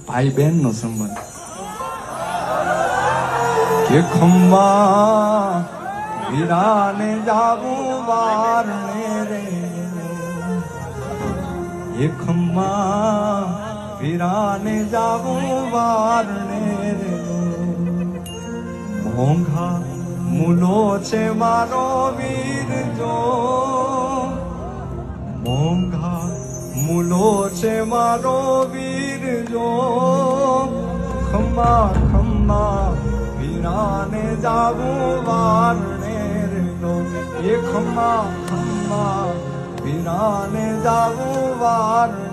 ભાઈ બહેન નો સંબંધ કે ખમ્મા વીરાને જાવું વારને રે એ ખમ્મા વીરાને જાવું વારને રે મોંઘા મૂલો છે મારો વીર જો મોંઘા મૂલો છે મારો વીર જો ખમ્મા ખમ્મા વીરાને જાવું વારણે રે એ ખમ્મા ખમ્મા વીરાને જાવું વારણે